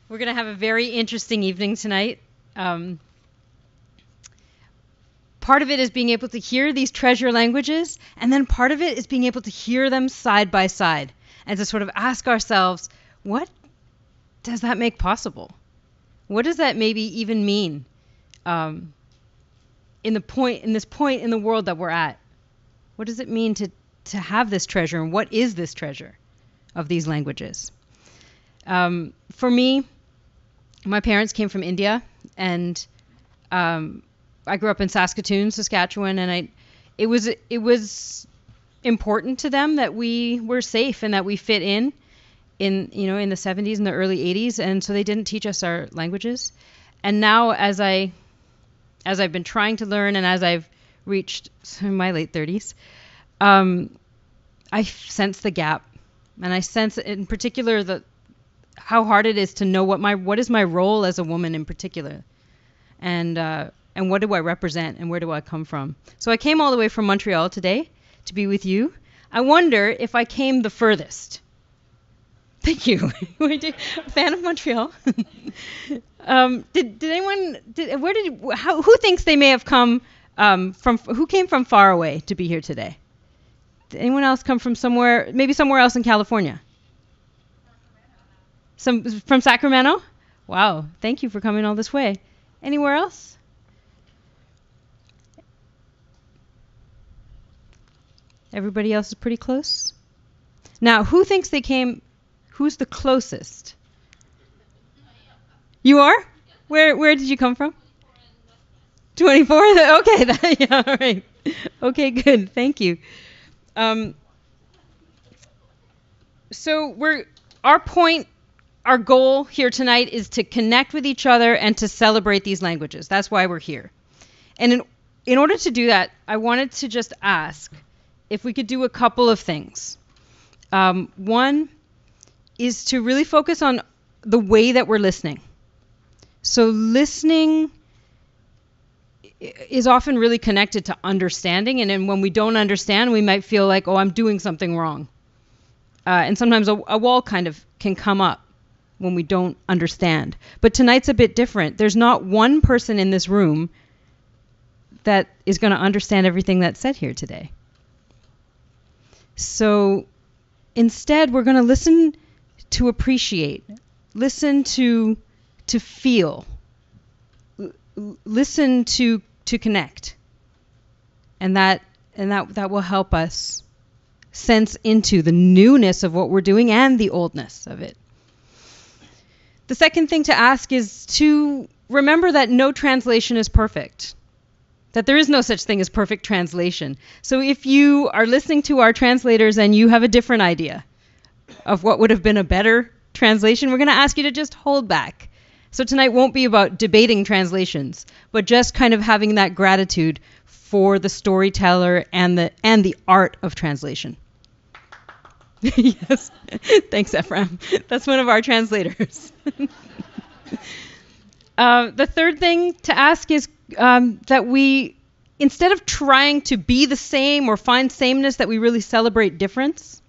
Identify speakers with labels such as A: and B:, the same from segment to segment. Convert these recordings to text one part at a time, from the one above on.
A: We're going to have a very interesting evening tonight. Part of it is being able to hear these treasure languages, and then part of it is being able to hear them side by side and to sort of ask ourselves, what does that make possible? What does that maybe even mean in this point in the world that we're at? What does it mean to have this treasure, and what is this treasure of these languages? For me, my parents came from India, and I grew up in Saskatoon, Saskatchewan, and it was important to them that we were safe and that we fit in the 70s and the early 80s, and so they didn't teach us our languages. And now, as I've been trying to learn, and as I've reached my late 30s, I sense the gap, and I sense in particular how hard it is to know what is my role as a woman in particular, and what do I represent, and where do I come from. So I came all the way from Montreal today to be with you. I wonder if I came the furthest. Thank you. A fan of Montreal. Did anyone? Who thinks they may have come from? Who came from far away to be here today? Did anyone else come from somewhere? Maybe somewhere else in California. From Sacramento? Wow. Thank you for coming all this way. Anywhere else? Everybody else is pretty close? Now, who thinks they came? Who's the closest? You are? Where did you come from? 24? Okay. Yeah, all right. Okay, good. Thank you. So our goal here tonight is to connect with each other and to celebrate these languages. That's why we're here. And in order to do that, I wanted to just ask if we could do a couple of things. One is to really focus on the way that we're listening. So listening is often really connected to understanding, and then when we don't understand, we might feel like, oh, I'm doing something wrong. And sometimes a wall kind of can come up when we don't understand. But tonight's a bit different. There's not one person in this room that is going to understand everything that's said here today. So instead, we're going to listen to appreciate, listen to feel, listen to connect, and that will help us sense into the newness of what we're doing and the oldness of it. The second thing to ask is to remember that no translation is perfect, that there is no such thing as perfect translation. So if you are listening to our translators and you have a different idea of what would have been a better translation, we're going to ask you to just hold back. So tonight won't be about debating translations, but just kind of having that gratitude for the storyteller and the art of translation. Yes. Thanks, Ephraim. That's one of our translators. The third thing to ask is that we, instead of trying to be the same or find sameness, that we really celebrate difference.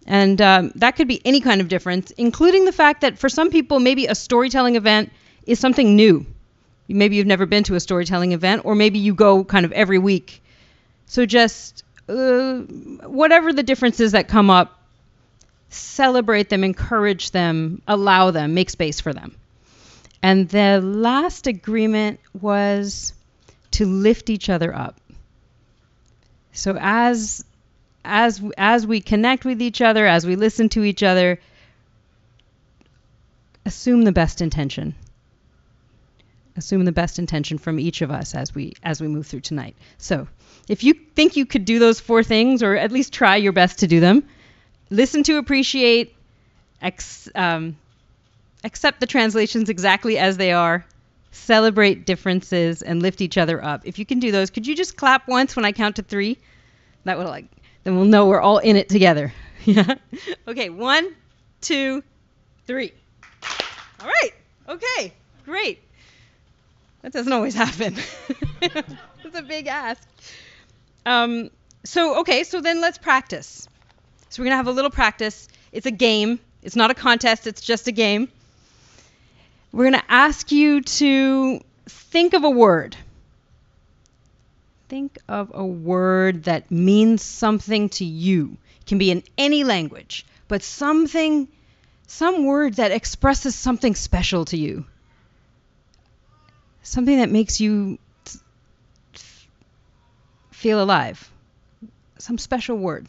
A: And that could be any kind of difference, including the fact that for some people, maybe a storytelling event is something new. Maybe you've never been to a storytelling event, or maybe you go kind of every week. So just whatever the differences that come up, celebrate them, encourage them, allow them, make space for them. And the last agreement was to lift each other up. So as we connect with each other, as we listen to each other, assume the best intention. Assume the best intention from each of us as we move through tonight. So if you think you could do those four things, or at least try your best to do them, listen to appreciate, accept the translations exactly as they are, celebrate differences, and lift each other up. If you can do those, could you just clap once when I count to 3? That will then we'll know we're all in it together. Yeah. Okay, 1, 2, 3. All right. Okay, great. That doesn't always happen. It's a big ask. So then let's practice. So we're going to have a little practice. It's a game. It's not a contest. It's just a game. We're going to ask you to think of a word. Think of a word that means something to you. It can be in any language, but some word that expresses something special to you. Something that makes you feel alive. Some special word.